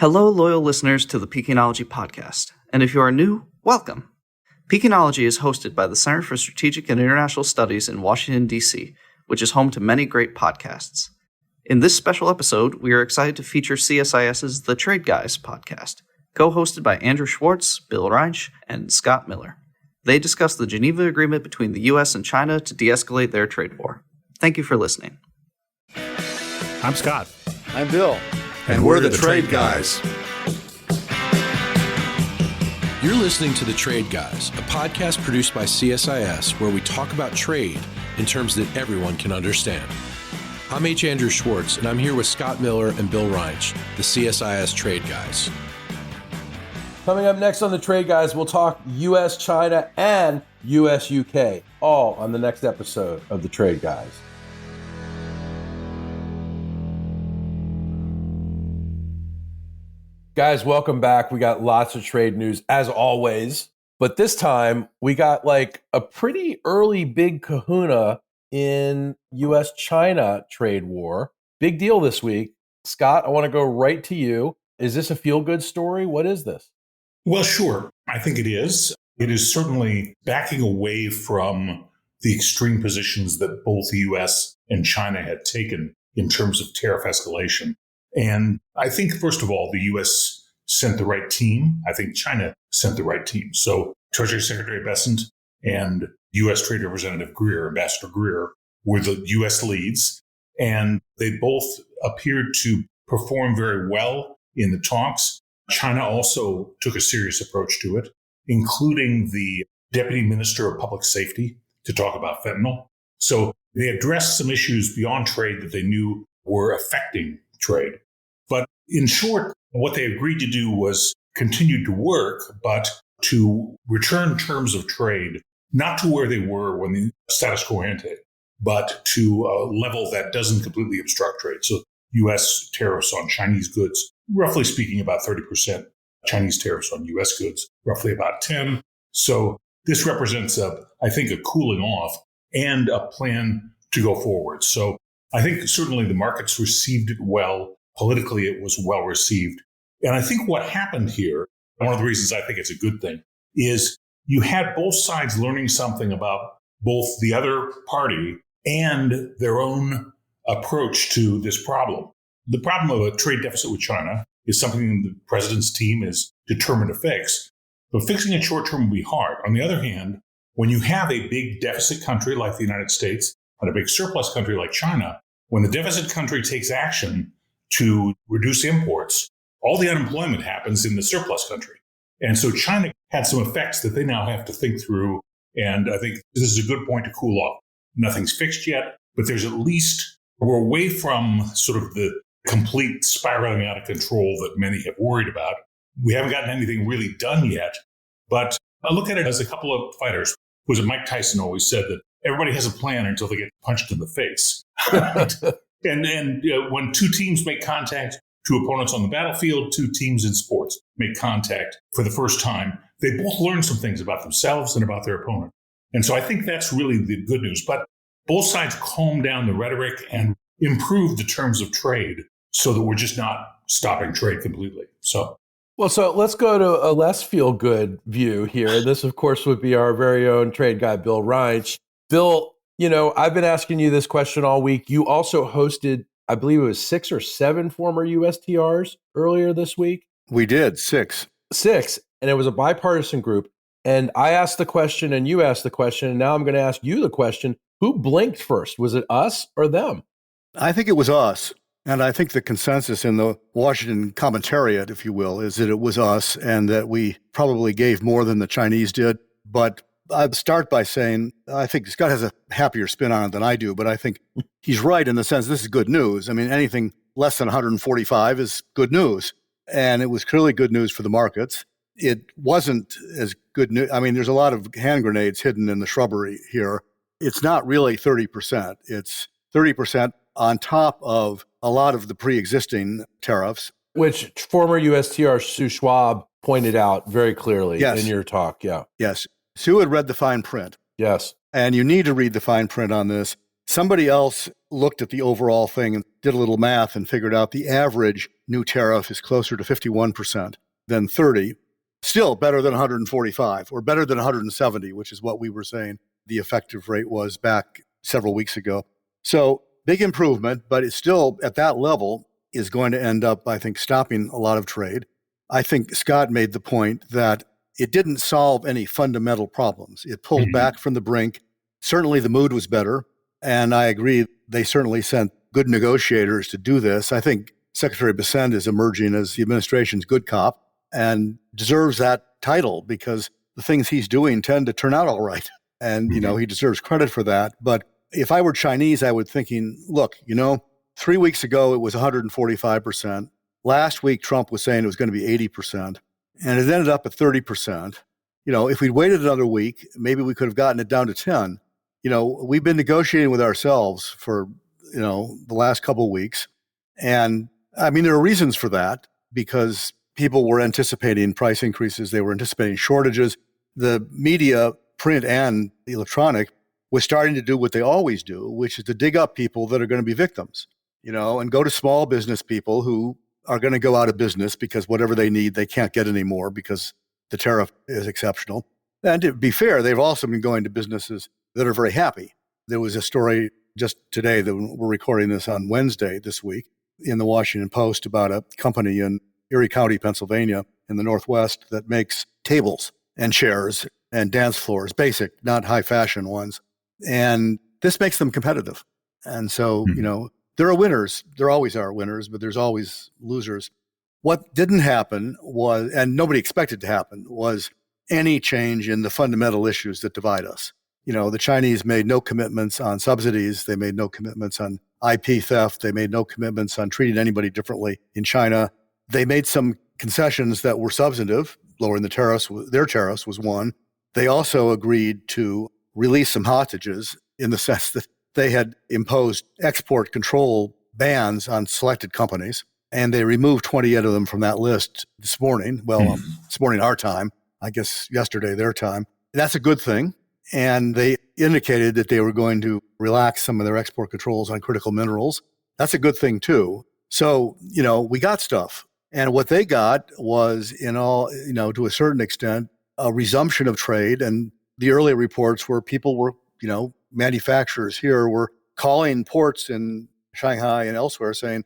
Hello, loyal listeners to the Peakinology podcast. And if you are new, welcome. Peakinology is hosted by the Center for Strategic and International Studies in Washington, D.C., which is home to many great podcasts. In this special episode, we are excited to feature CSIS's The Trade Guys podcast, co-hosted by Andrew Schwartz, Bill Reinsch, and Scott Miller. They discuss the Geneva Agreement between the U.S. and China to deescalate their trade war. Thank you for listening. I'm Scott. I'm Bill. And we're the Trade Guys. You're listening to The Trade Guys, a podcast produced by CSIS where we talk about trade in terms that everyone can understand. I'm Andrew Schwartz, and I'm here with Scott Miller and Bill Reinsch, the CSIS Trade Guys. Coming up next on The Trade Guys, we'll talk US-China and US-UK, all on the next episode of The Trade Guys. Guys, welcome back. We got lots of trade news, as always. But this time, we got like a pretty early big kahuna in US-China trade war. Big deal this week. Scott, I want to go right to you. Is this a feel-good story? What is this? Well, sure. I think it is. It is certainly backing away from the extreme positions that both the U.S. and China had taken in terms of tariff escalation. And I think, first of all, the U.S. sent the right team. I think China sent the right team. So Treasury Secretary Bessent and U.S. Trade Representative Greer, Ambassador Greer, were the U.S. leads. And they both appeared to perform very well in the talks. China also took a serious approach to it, including the Deputy Minister of Public Safety to talk about fentanyl. So they addressed some issues beyond trade that they knew were affecting trade. But in short, what they agreed to do was continue to work, but to return terms of trade, not to where they were when the status quo ante, but to a level that doesn't completely obstruct trade. So U.S. tariffs on Chinese goods, roughly speaking, about 30%. Chinese tariffs on U.S. goods, roughly about 10%. So this represents, I think, a cooling off and a plan to go forward. So I think certainly the markets received it well. Politically, it was well received. And I think what happened here, one of the reasons I think it's a good thing, is you had both sides learning something about both the other party and their own approach to this problem. The problem of a trade deficit with China is something the president's team is determined to fix. But fixing it short term will be hard. On the other hand, when you have a big deficit country like the United States and a big surplus country like China, when the deficit country takes action to reduce imports, all the unemployment happens in the surplus country. And so China had some effects that they now have to think through. And I think this is a good point to cool off. Nothing's fixed yet, but there's at least, we're away from sort of the complete spiraling out of control that many have worried about. We haven't gotten anything really done yet, but I look at it as a couple of fighters. Was it Mike Tyson always said that everybody has a plan until they get punched in the face. And when two teams make contact, two opponents on the battlefield, two teams in sports make contact for the first time, they both learn some things about themselves and about their opponent. And so I think that's really the good news. But both sides calm down the rhetoric and improve the terms of trade so that we're just not stopping trade completely. So let's go to a less feel-good view here. This, of course, would be our very own trade guy, Bill Reinsch. Bill, I've been asking you this question all week. You also hosted, I believe it was 6 or 7 former USTRs earlier this week. We did, 6. 6, and it was a bipartisan group. And I asked the question and you asked the question, and now I'm going to ask you the question. Who blinked first? Was it us or them? I think it was us. And I think the consensus in the Washington commentariat, if you will, is that it was us and that we probably gave more than the Chinese did. But I'd start by saying, I think Scott has a happier spin on it than I do, but I think he's right in the sense this is good news. I mean, anything less than 145 is good news. And it was clearly good news for the markets. It wasn't as good news. I mean, there's a lot of hand grenades hidden in the shrubbery here. It's not really 30%. It's 30% on top of a lot of the pre-existing tariffs. Which former USTR Sue Schwab pointed out very clearly in your talk. Yeah. Yes. Sue had read the fine print. Yes. And you need to read the fine print on this. Somebody else looked at the overall thing and did a little math and figured out the average new tariff is closer to 51% than 30, still better than 145 or better than 170, which is what we were saying the effective rate was back several weeks ago. So big improvement, but it's still at that level is going to end up, I think, stopping a lot of trade. I think Scott made the point that it didn't solve any fundamental problems. It pulled back from the brink. Certainly the mood was better. And I agree, they certainly sent good negotiators to do this. I think Secretary Bessent is emerging as the administration's good cop and deserves that title because the things he's doing tend to turn out all right. And, he deserves credit for that. But if I were Chinese, I would thinking, look, 3 weeks ago, it was 145%. Last week, Trump was saying it was going to be 80%. And it ended up at 30%. If we'd waited another week, maybe we could have gotten it down to 10. We've been negotiating with ourselves for, the last couple of weeks. And I mean, there are reasons for that because people were anticipating price increases. They were anticipating shortages. The media, print and electronic, was starting to do what they always do, which is to dig up people that are going to be victims, and go to small business people who are going to go out of business because whatever they need, they can't get anymore because the tariff is exceptional. And to be fair, they've also been going to businesses that are very happy. There was a story just today that we're recording this on Wednesday this week in the Washington Post about a company in Erie County, Pennsylvania, in the Northwest that makes tables and chairs and dance floors, basic, not high fashion ones. And this makes them competitive. And so, there are winners. There always are winners, but there's always losers. What didn't happen was, and nobody expected to happen, was any change in the fundamental issues that divide us. The Chinese made no commitments on subsidies. They made no commitments on IP theft. They made no commitments on treating anybody differently in China. They made some concessions that were substantive, lowering the tariffs. Their tariffs was one. They also agreed to release some hostages in the sense that they had imposed export control bans on selected companies, and they removed 28 of them from that list this morning. Well, this morning our time, I guess yesterday their time. That's a good thing. And they indicated that they were going to relax some of their export controls on critical minerals. That's a good thing too. So, we got stuff. And what they got was, to a certain extent, a resumption of trade. And the early reports were people were, manufacturers here were calling ports in Shanghai and elsewhere saying,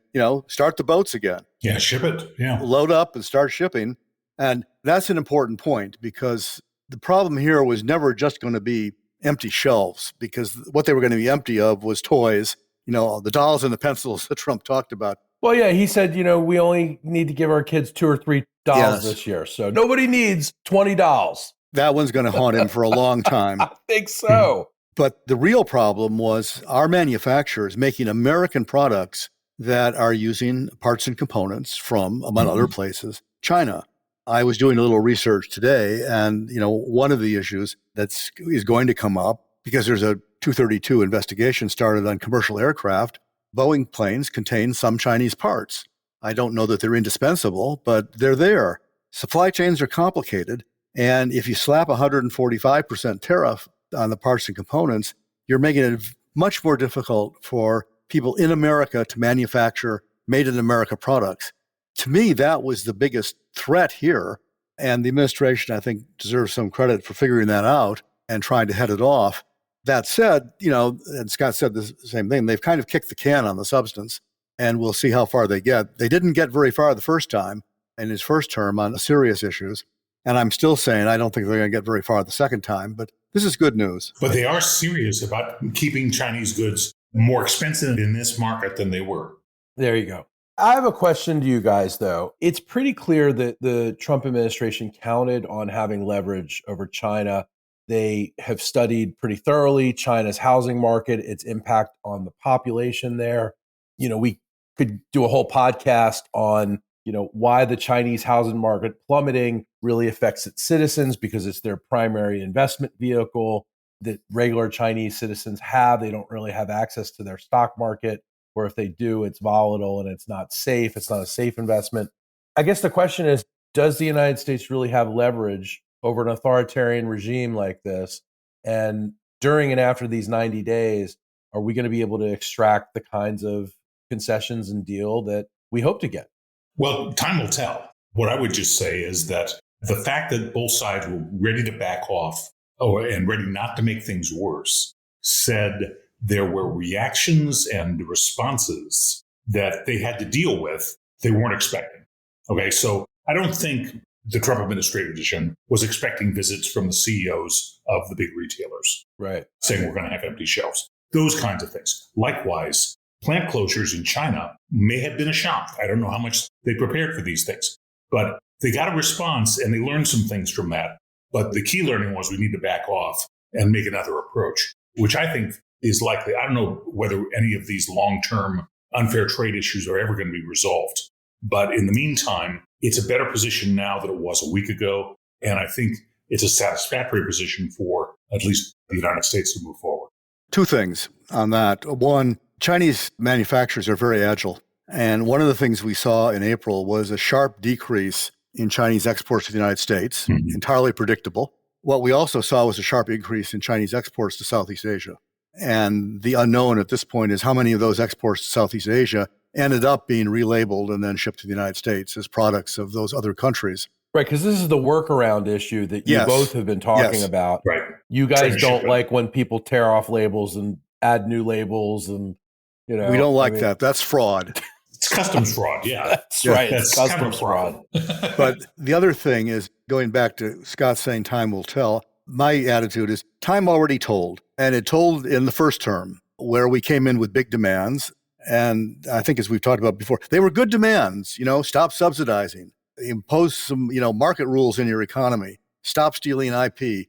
start the boats again. Yeah, ship it. Yeah. Load up and start shipping. And that's an important point because the problem here was never just going to be empty shelves because what they were going to be empty of was toys, the dolls and the pencils that Trump talked about. Well, yeah, he said, we only need to give our kids $2 or $3 this year. So nobody needs 20 dolls. That one's going to haunt him for a long time. I think so. But the real problem was our manufacturers making American products that are using parts and components from, among other places, China. I was doing a little research today, and one of the issues that is going to come up, because there's a 232 investigation started on commercial aircraft, Boeing planes contain some Chinese parts. I don't know that they're indispensable, but they're there. Supply chains are complicated, and if you slap 145% tariff on the parts and components, you're making it much more difficult for people in America to manufacture made in America products. To me, that was the biggest threat here. And the administration, I think, deserves some credit for figuring that out and trying to head it off. That said, and Scott said the same thing, they've kind of kicked the can on the substance, and we'll see how far they get. They didn't get very far the first time in his first term on serious issues. And I'm still saying I don't think they're going to get very far the second time, but this is good news. But they are serious about keeping Chinese goods more expensive in this market than they were. There you go. I have a question to you guys, though. It's pretty clear that the Trump administration counted on having leverage over China. They have studied pretty thoroughly China's housing market, its impact on the population there. We could do a whole podcast on, why the Chinese housing market plummeting really affects its citizens because it's their primary investment vehicle that regular Chinese citizens have. They don't really have access to their stock market, or if they do, it's volatile and it's not safe. It's not a safe investment. I guess the question is, does the United States really have leverage over an authoritarian regime like this? And during and after these 90 days, are we going to be able to extract the kinds of concessions and deal that we hope to get? Well, time will tell. What I would just say is that the fact that both sides were ready to back off and ready not to make things worse said there were reactions and responses that they had to deal with they weren't expecting. Okay, so I don't think the Trump administration was expecting visits from the CEOs of the big retailers, Right, saying we're going to have empty shelves. Those kinds of things. Likewise, plant closures in China may have been a shock. I don't know how much they prepared for these things, but they got a response and they learned some things from that. But the key learning was we need to back off and make another approach, which I think is likely. I don't know whether any of these long-term unfair trade issues are ever going to be resolved. But in the meantime, it's a better position now than it was a week ago. And I think it's a satisfactory position for at least the United States to move forward. Two things on that. One, Chinese manufacturers are very agile. And one of the things we saw in April was a sharp decrease in Chinese exports to the United States, entirely predictable. What we also saw was a sharp increase in Chinese exports to Southeast Asia. And the unknown at this point is how many of those exports to Southeast Asia ended up being relabeled and then shipped to the United States as products of those other countries. right. Because this is the workaround issue that you Yes. both have been talking Yes. about. Right. You guys Trying to don't ship it. like when people tear off labels and add new labels, and We don't like that. That's fraud. It's customs fraud. Yeah. That's Yeah, right. That's It's kind customs of a fraud. problem. But the other thing is, going back to Scott saying time will tell, my attitude is time already told. And it told in the first term where we came in with big demands. And I think, as we've talked about before, they were good demands. Stop subsidizing, impose some, market rules in your economy, stop stealing IP,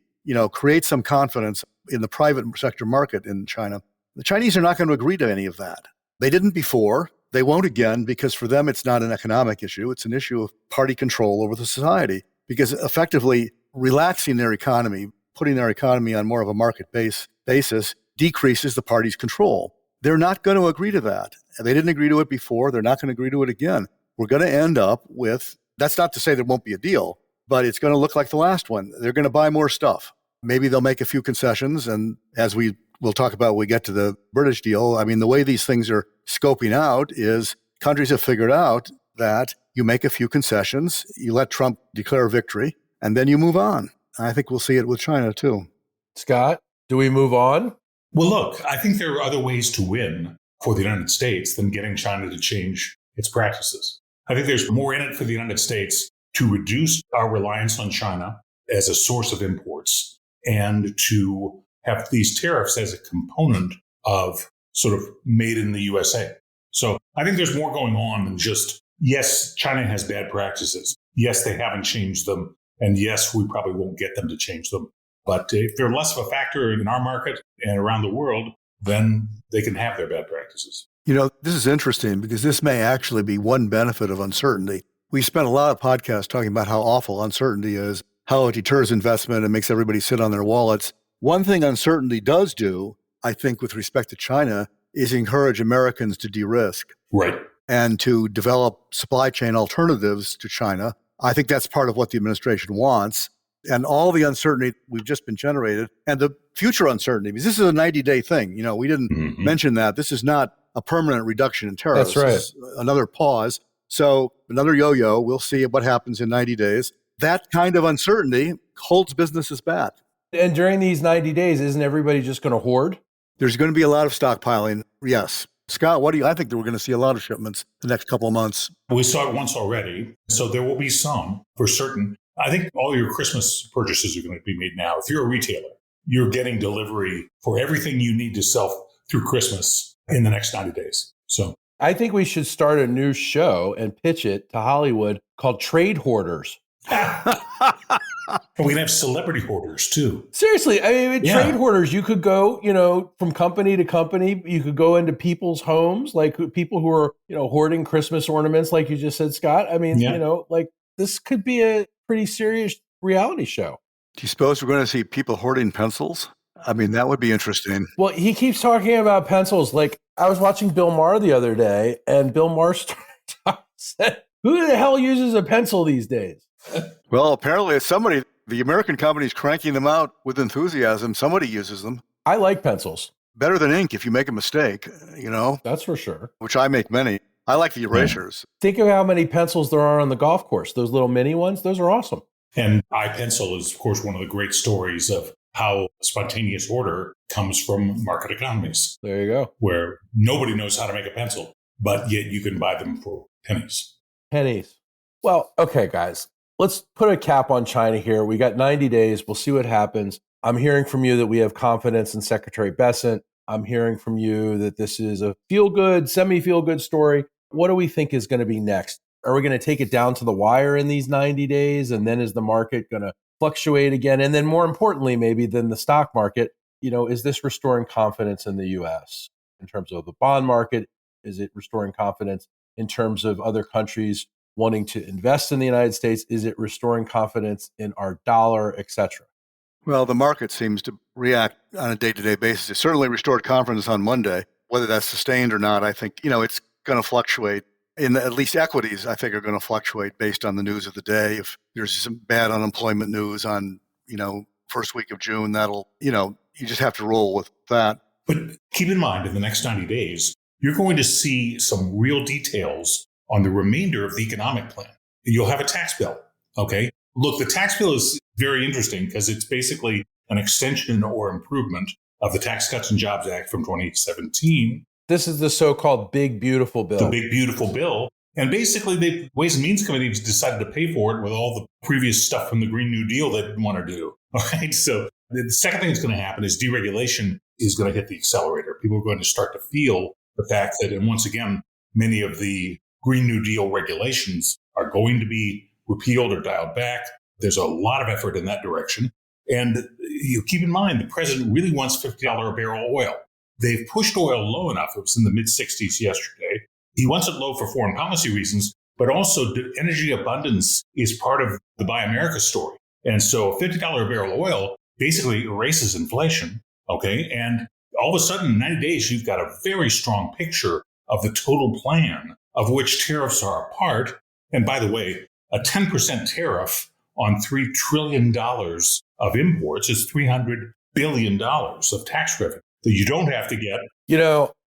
create some confidence in the private sector market in China. The Chinese are not going to agree to any of that. They didn't before. They won't again, because for them, it's not an economic issue. It's an issue of party control over the society, because effectively relaxing their economy, putting their economy on more of a market basis decreases the party's control. They're not going to agree to that. They didn't agree to it before. They're not going to agree to it again. We're going to end up with, that's not to say there won't be a deal, but it's going to look like the last one. They're going to buy more stuff. Maybe they'll make a few concessions. And as we'll talk about when we get to the British deal, I mean, the way these things are scoping out is countries have figured out that you make a few concessions, you let Trump declare victory, and then you move on. I think we'll see it with China too. Scott, do we move on? Well, look, I think there are other ways to win for the United States than getting China to change its practices. I think there's more in it for the United States to reduce our reliance on China as a source of imports and to have these tariffs as a component of sort of made in the USA. So I think there's more going on than just, yes, China has bad practices. Yes, they haven't changed them. And yes, we probably won't get them to change them. But if they're less of a factor in our market and around the world, then they can have their bad practices. This is interesting because this may actually be one benefit of uncertainty. We spent a lot of podcasts talking about how awful uncertainty is, how it deters investment and makes everybody sit on their wallets. One thing uncertainty does do, I think, with respect to China, is encourage Americans to de-risk. Right. And to develop supply chain alternatives to China. I think that's part of what the administration wants. And all the uncertainty we've just been generated and the future uncertainty, because this is a 90-day thing. We didn't mention that. This is not a permanent reduction in tariffs. That's right. This is another pause. So another yo-yo. We'll see what happens in 90 days. That kind of uncertainty holds businesses back. And during these 90 days, isn't everybody just going to hoard? There's going to be a lot of stockpiling. Yes. Scott, I think that we're going to see a lot of shipments the next couple of months. We saw it once already, so there will be some for certain. I think all your Christmas purchases are going to be made now. If you're a retailer, you're getting delivery for everything you need to sell through Christmas in the next 90 days. So I think we should start a new show and pitch it to Hollywood called Trade Hoarders. and we can have celebrity hoarders too. Seriously, I mean, Yeah. trade hoarders, you could go, from company to company. You could go into people's homes, like people who are, hoarding Christmas ornaments, like you just said, Scott. I mean, Yeah. this could be a pretty serious reality show. Do you suppose we're going to see people hoarding pencils? I mean, that would be interesting. Well, he keeps talking about pencils. Like, I was watching Bill Maher the other day, and Bill Maher said, who the hell uses a pencil these days? Well, apparently it's somebody. The American company's cranking them out with enthusiasm. Somebody uses them. I like pencils. Better than ink if you make a mistake, That's for sure. which I make many. I like the erasers. Think of how many pencils there are on the golf course. Those little mini ones, those are awesome. And iPencil is, of course, one of the great stories of how spontaneous order comes from market economies. There you go. Where nobody knows how to make a pencil, but yet you can buy them for pennies. Pennies. Well, okay, guys, let's put a cap on China here. We got 90 days. We'll see what happens. I'm hearing from you that we have confidence in Secretary Bessent. I'm hearing from you that this is a feel-good, semi-feel-good story. What do we think is going to be next? Are we going to take it down to the wire in these 90 days? And then is the market going to fluctuate again? And then more importantly, maybe than the stock market, is this restoring confidence in the U.S. in terms of the bond market? Is it restoring confidence in terms of other countries wanting to invest in the United States? Is it restoring confidence in our dollar, et cetera? Well, the market seems to react on a day-to-day basis. It certainly restored confidence on Monday. Whether that's sustained or not, I think, it's going to fluctuate. At least equities, I think, are going to fluctuate based on the news of the day. If there's some bad unemployment news on, first week of June, that'll, you just have to roll with that. But keep in mind, in the next 90 days, you're going to see some real details on the remainder of the economic plan. You'll have a tax bill, okay? Look, the tax bill is very interesting because it's basically an extension or improvement of the Tax Cuts and Jobs Act from 2017. This is the so-called Big Beautiful Bill. The Big Beautiful Bill. And basically, the Ways and Means Committee decided to pay for it with all the previous stuff from the Green New Deal they didn't want to do. All right. So the second thing that's going to happen is deregulation is going to hit the accelerator. People are going to start to feel the fact that, and once again, many of the Green New Deal regulations are going to be repealed or dialed back. There's a lot of effort in that direction. And you keep in mind, the president really wants $50 a barrel oil. They've pushed oil low enough. It was in the mid-60s yesterday. He wants it low for foreign policy reasons, but also energy abundance is part of the Buy America story. And so $50 a barrel oil basically erases inflation, okay? And all of a sudden, in 90 days, you've got a very strong picture of the total plan of which tariffs are a part. And by the way, a 10% tariff on $3 trillion of imports is $300 billion of tax revenue that you don't have to get.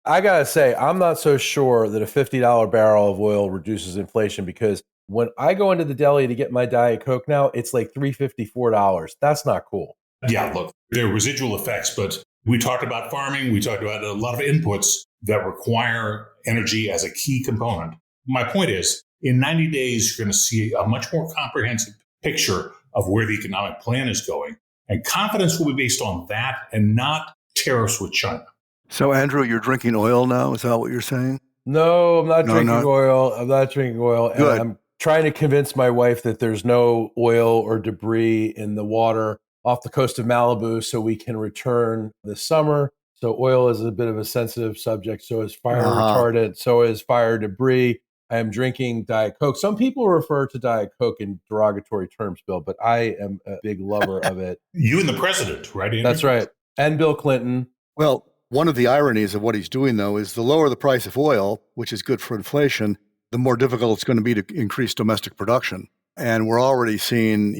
I got to say, I'm not so sure that a $50 barrel of oil reduces inflation, because when I go into the deli to get my Diet Coke now, it's like $3.54. That's not cool. Yeah, look, there are residual effects, but we talked about farming. We talked about a lot of inputs that require energy as a key component. My point is, in 90 days, you're going to see a much more comprehensive picture of where the economic plan is going. And confidence will be based on that and not tariffs with China. So, Andrew, you're drinking oil now? Is that what you're saying? No, I'm not drinking oil. I'm not drinking oil. And Good. I'm trying to convince my wife that there's no oil or debris in the water off the coast of Malibu so we can return this summer. So oil is a bit of a sensitive subject. So is fire retardant. So is fire debris. I am drinking Diet Coke. Some people refer to Diet Coke in derogatory terms, Bill, but I am a big lover of it. You and the president, right, Andrew? That's right. And Bill Clinton. Well, one of the ironies of what he's doing, though, is the lower the price of oil, which is good for inflation, the more difficult it's going to be to increase domestic production. And we're already seeing,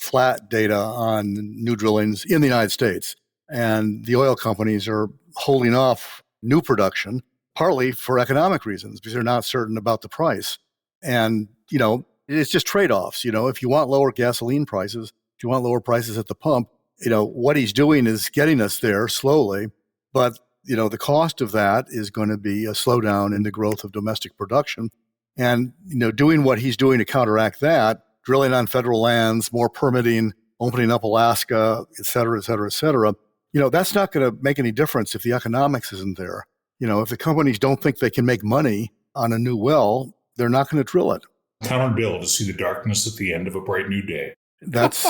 flat data on new drillings in the United States. And the oil companies are holding off new production, partly for economic reasons, because they're not certain about the price. And, it's just trade-offs. If you want lower gasoline prices, if you want lower prices at the pump, what he's doing is getting us there slowly. But, the cost of that is going to be a slowdown in the growth of domestic production. And, doing what he's doing to counteract that, drilling on federal lands, more permitting, opening up Alaska, et cetera, et cetera, et cetera, that's not going to make any difference if the economics isn't there. If the companies don't think they can make money on a new well, they're not going to drill it. Count on Bill to see the darkness at the end of a bright new day. That's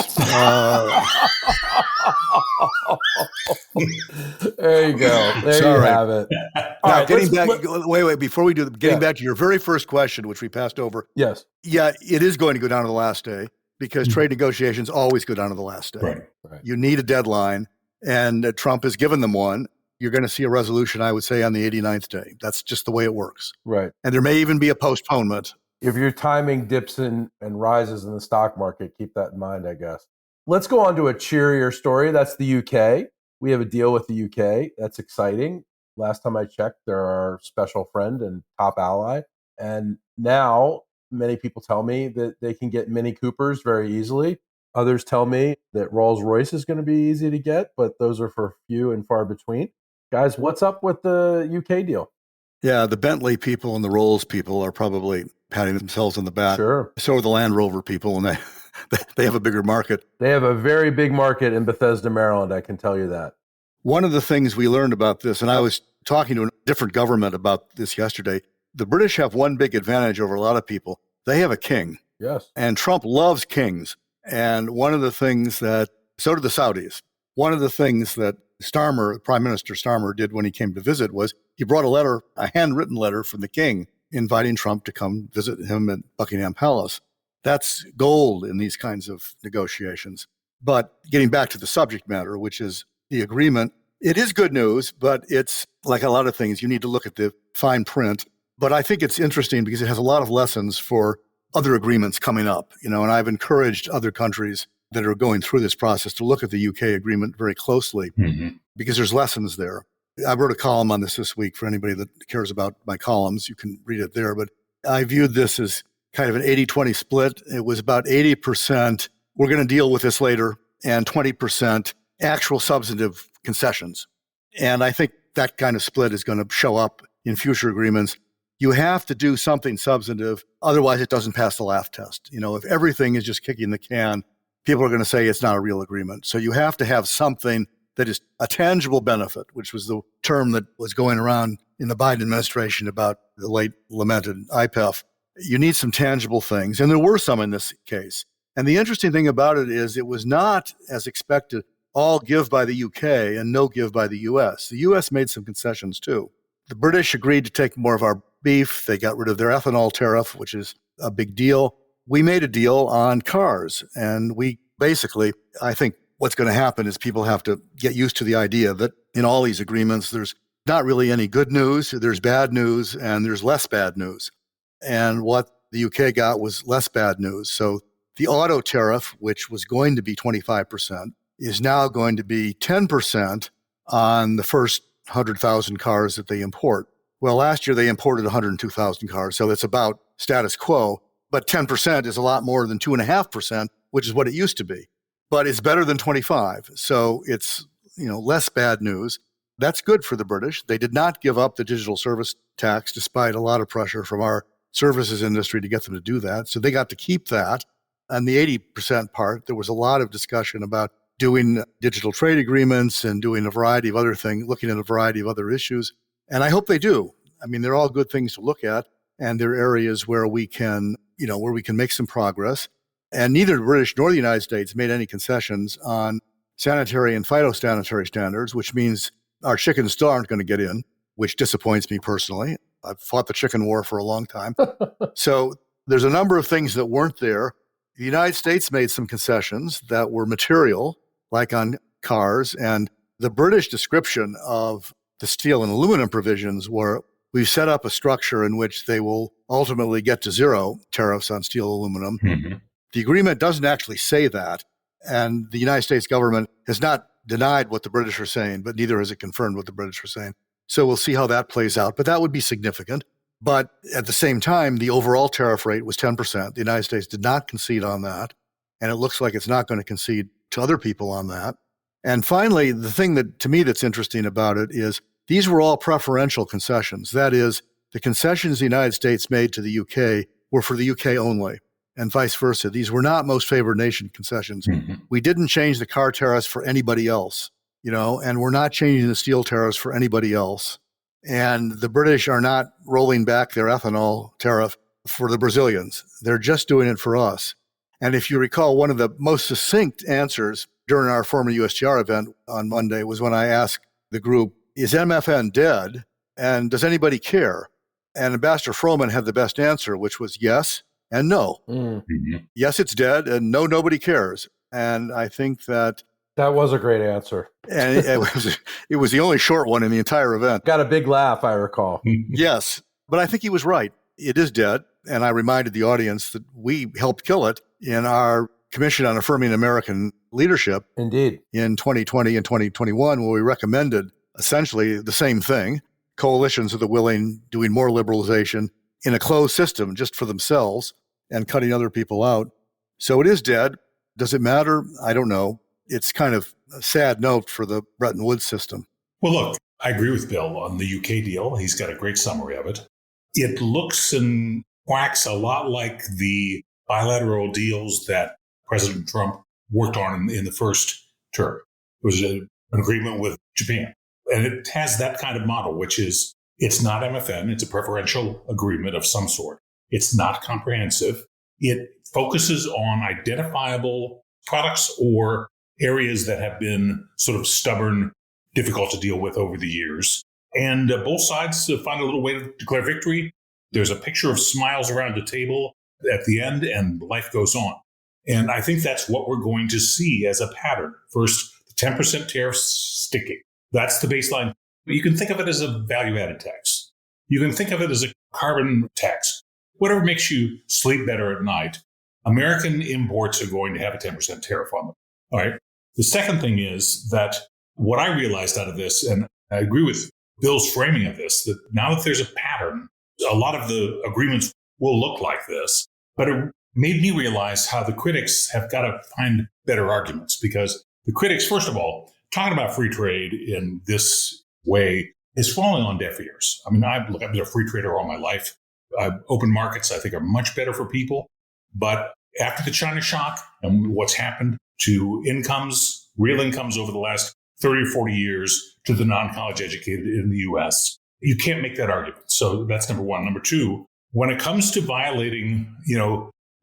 there you go. There you have it. Now, right, getting back, wait, before we do, getting back to your very first question, which we passed over. Yes. Yeah, it is going to go down to the last day because trade negotiations always go down to the last day. Right. You need a deadline, and Trump has given them one. You're going to see a resolution, I would say, on the 89th day. That's just the way it works. Right. And there may even be a postponement. If your timing dips in and rises in the stock market, keep that in mind, I guess. Let's go on to a cheerier story. That's the UK. We have a deal with the UK. That's exciting. Last time I checked, they're our special friend and top ally. And now many people tell me that they can get Mini Coopers very easily. Others tell me that Rolls-Royce is going to be easy to get, but those are for few and far between. Guys, what's up with the UK deal? Yeah, the Bentley people and the Rolls people are probably patting themselves on the back. Sure. So are the Land Rover people, and they have a bigger market. They have a very big market in Bethesda, Maryland, I can tell you that. One of the things we learned about this, and I was talking to a different government about this yesterday, the British have one big advantage over a lot of people. They have a king. Yes. And Trump loves kings. And one of the things that, so do the Saudis. One of the things that Starmer, Prime Minister Starmer, did when he came to visit was he brought a letter, a handwritten letter from the king, inviting Trump to come visit him at Buckingham Palace. That's gold in these kinds of negotiations. But getting back to the subject matter, which is the agreement, it is good news, but it's like a lot of things. You need to look at the fine print. But I think it's interesting because it has a lot of lessons for other agreements coming up, and I've encouraged other countries that are going through this process to look at the UK agreement very closely because there's lessons there. I wrote a column on this week for anybody that cares about my columns. You can read it there. But I viewed this as kind of an 80-20 split. It was about 80%, we're going to deal with this later, and 20% actual substantive concessions. And I think that kind of split is going to show up in future agreements. You have to do something substantive, otherwise it doesn't pass the laugh test. If everything is just kicking the can, people are going to say it's not a real agreement. So you have to have something that is a tangible benefit, which was the term that was going around in the Biden administration about the late lamented IPEF. You need some tangible things, and there were some in this case. And the interesting thing about it is it was not, as expected, all give by the UK and no give by the US. The US made some concessions too. The British agreed to take more of our beef. They got rid of their ethanol tariff, which is a big deal. We made a deal on cars, and we basically, I think what's going to happen is people have to get used to the idea that in all these agreements, there's not really any good news, there's bad news, and there's less bad news. And what the UK got was less bad news. So the auto tariff, which was going to be 25%, is now going to be 10% on the first 100,000 cars that they import. Well, last year they imported 102,000 cars, so that's about status quo. But 10% is a lot more than 2.5%, which is what it used to be. But it's better than 25, so it's less bad news. That's good for the British. They did not give up the digital service tax, despite a lot of pressure from our services industry to get them to do that. So they got to keep that. And the 80% part, there was a lot of discussion about doing digital trade agreements and doing a variety of other things, looking at a variety of other issues. And I hope they do. I mean, they're all good things to look at, and they're areas where we can, where we can make some progress. And neither the British nor the United States made any concessions on sanitary and phytosanitary standards, which means our chickens still aren't going to get in, which disappoints me personally. I've fought the chicken war for a long time. So there's a number of things that weren't there. The United States made some concessions that were material, like on cars, and the British description of the steel and aluminum provisions were we've set up a structure in which they will ultimately get to zero tariffs on steel, aluminum. The agreement doesn't actually say that, and the United States government has not denied what the British are saying, but neither has it confirmed what the British are saying. So we'll see how that plays out, but that would be significant. But at the same time, the overall tariff rate was 10%. The United States did not concede on that, and it looks like it's not going to concede to other people on that. And finally, the thing that to me that's interesting about it is these were all preferential concessions. That is, the concessions the United States made to the UK were for the UK only, and vice versa. These were not most favored nation concessions. We didn't change the car tariffs for anybody else, and we're not changing the steel tariffs for anybody else. And the British are not rolling back their ethanol tariff for the Brazilians. They're just doing it for us. And if you recall, one of the most succinct answers during our former USTR event on Monday was when I asked the group, is MFN dead? And does anybody care? And Ambassador Froman had the best answer, which was yes and no. Yes, it's dead, and no, nobody cares. And I think that was a great answer. And it was the only short one in the entire event. Got a big laugh, I recall. Yes, but I think he was right. It is dead. And I reminded the audience that we helped kill it in our Commission on Affirming American Leadership. Indeed. In 2020 and 2021, where we recommended essentially the same thing. Coalitions of the willing, doing more liberalization, in a closed system just for themselves and cutting other people out. So it is dead. Does it matter? I don't know. It's kind of a sad note for the Bretton Woods system. Well, look, I agree with Bill on the UK deal. He's got a great summary of it. It looks and quacks a lot like the bilateral deals that President Trump worked on in the first term. It was an agreement with Japan. And it has that kind of model, which is it's not MFN. It's a preferential agreement of some sort. It's not comprehensive. It focuses on identifiable products or areas that have been sort of stubborn, difficult to deal with over the years. And both sides find a little way to declare victory. There's a picture of smiles around the table at the end, and life goes on. And I think that's what we're going to see as a pattern. First, the 10% tariffs sticking. That's the baseline. You can think of it as a value-added tax. You can think of it as a carbon tax. Whatever makes you sleep better at night, American imports are going to have a 10% tariff on them. All right. The second thing is that what I realized out of this, and I agree with Bill's framing of this, that now that there's a pattern, a lot of the agreements will look like this. But it made me realize how the critics have got to find better arguments, because the critics, first of all, talking about free trade in this way is falling on deaf ears. I mean, I've been a free trader all my life. Open markets, I think, are much better for people. But after the China shock and what's happened to incomes, real incomes over the last 30 or 40 years to the non-college educated in the U.S., you can't make that argument. So that's number one. Number two, when it comes to violating,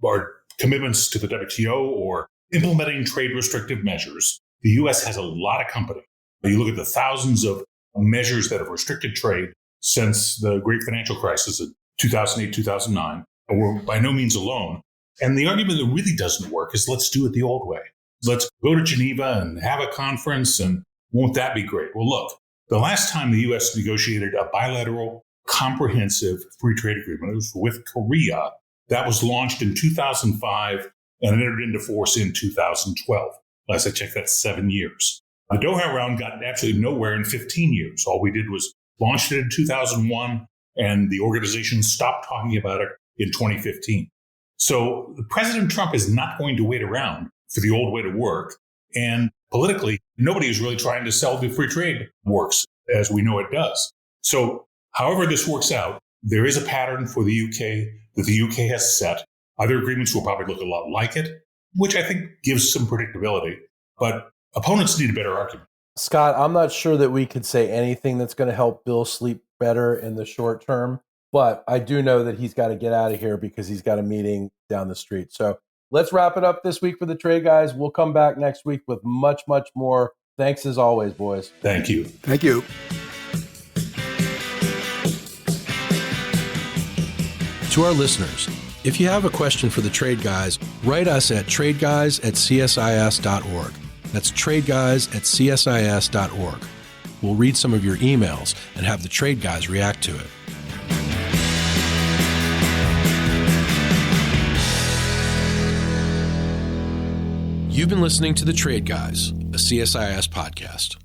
our commitments to the WTO or implementing trade restrictive measures, the U.S. has a lot of company. You look at the thousands of measures that have restricted trade since the great financial crisis of 2008, 2009. We're by no means alone. And the argument that really doesn't work is let's do it the old way. Let's go to Geneva and have a conference, and won't that be great? Well, look, the last time the U.S. negotiated a bilateral, comprehensive free trade agreement, it was with Korea. That was launched in 2005 and entered into force in 2012. Last I checked, that's 7 years. The Doha round got absolutely nowhere in 15 years. All we did was launched it in 2001, and the organization stopped talking about it in 2015. So President Trump is not going to wait around for the old way to work. And politically, nobody is really trying to sell the free trade works as we know it does. So however this works out, there is a pattern for the UK that the UK has set. Other agreements will probably look a lot like it, which I think gives some predictability. But opponents need a better argument. Scott, I'm not sure that we could say anything that's going to help Bill sleep better in the short term, but I do know that he's got to get out of here because he's got a meeting down the street. So let's wrap it up this week for the Trade Guys. We'll come back next week with much, much more. Thanks as always, boys. Thank you. Thank you. To our listeners, if you have a question for the Trade Guys, write us at tradeguys@csis.org. That's tradeguys@csis.org. We'll read some of your emails and have the Trade Guys react to it. You've been listening to The Trade Guys, a CSIS podcast.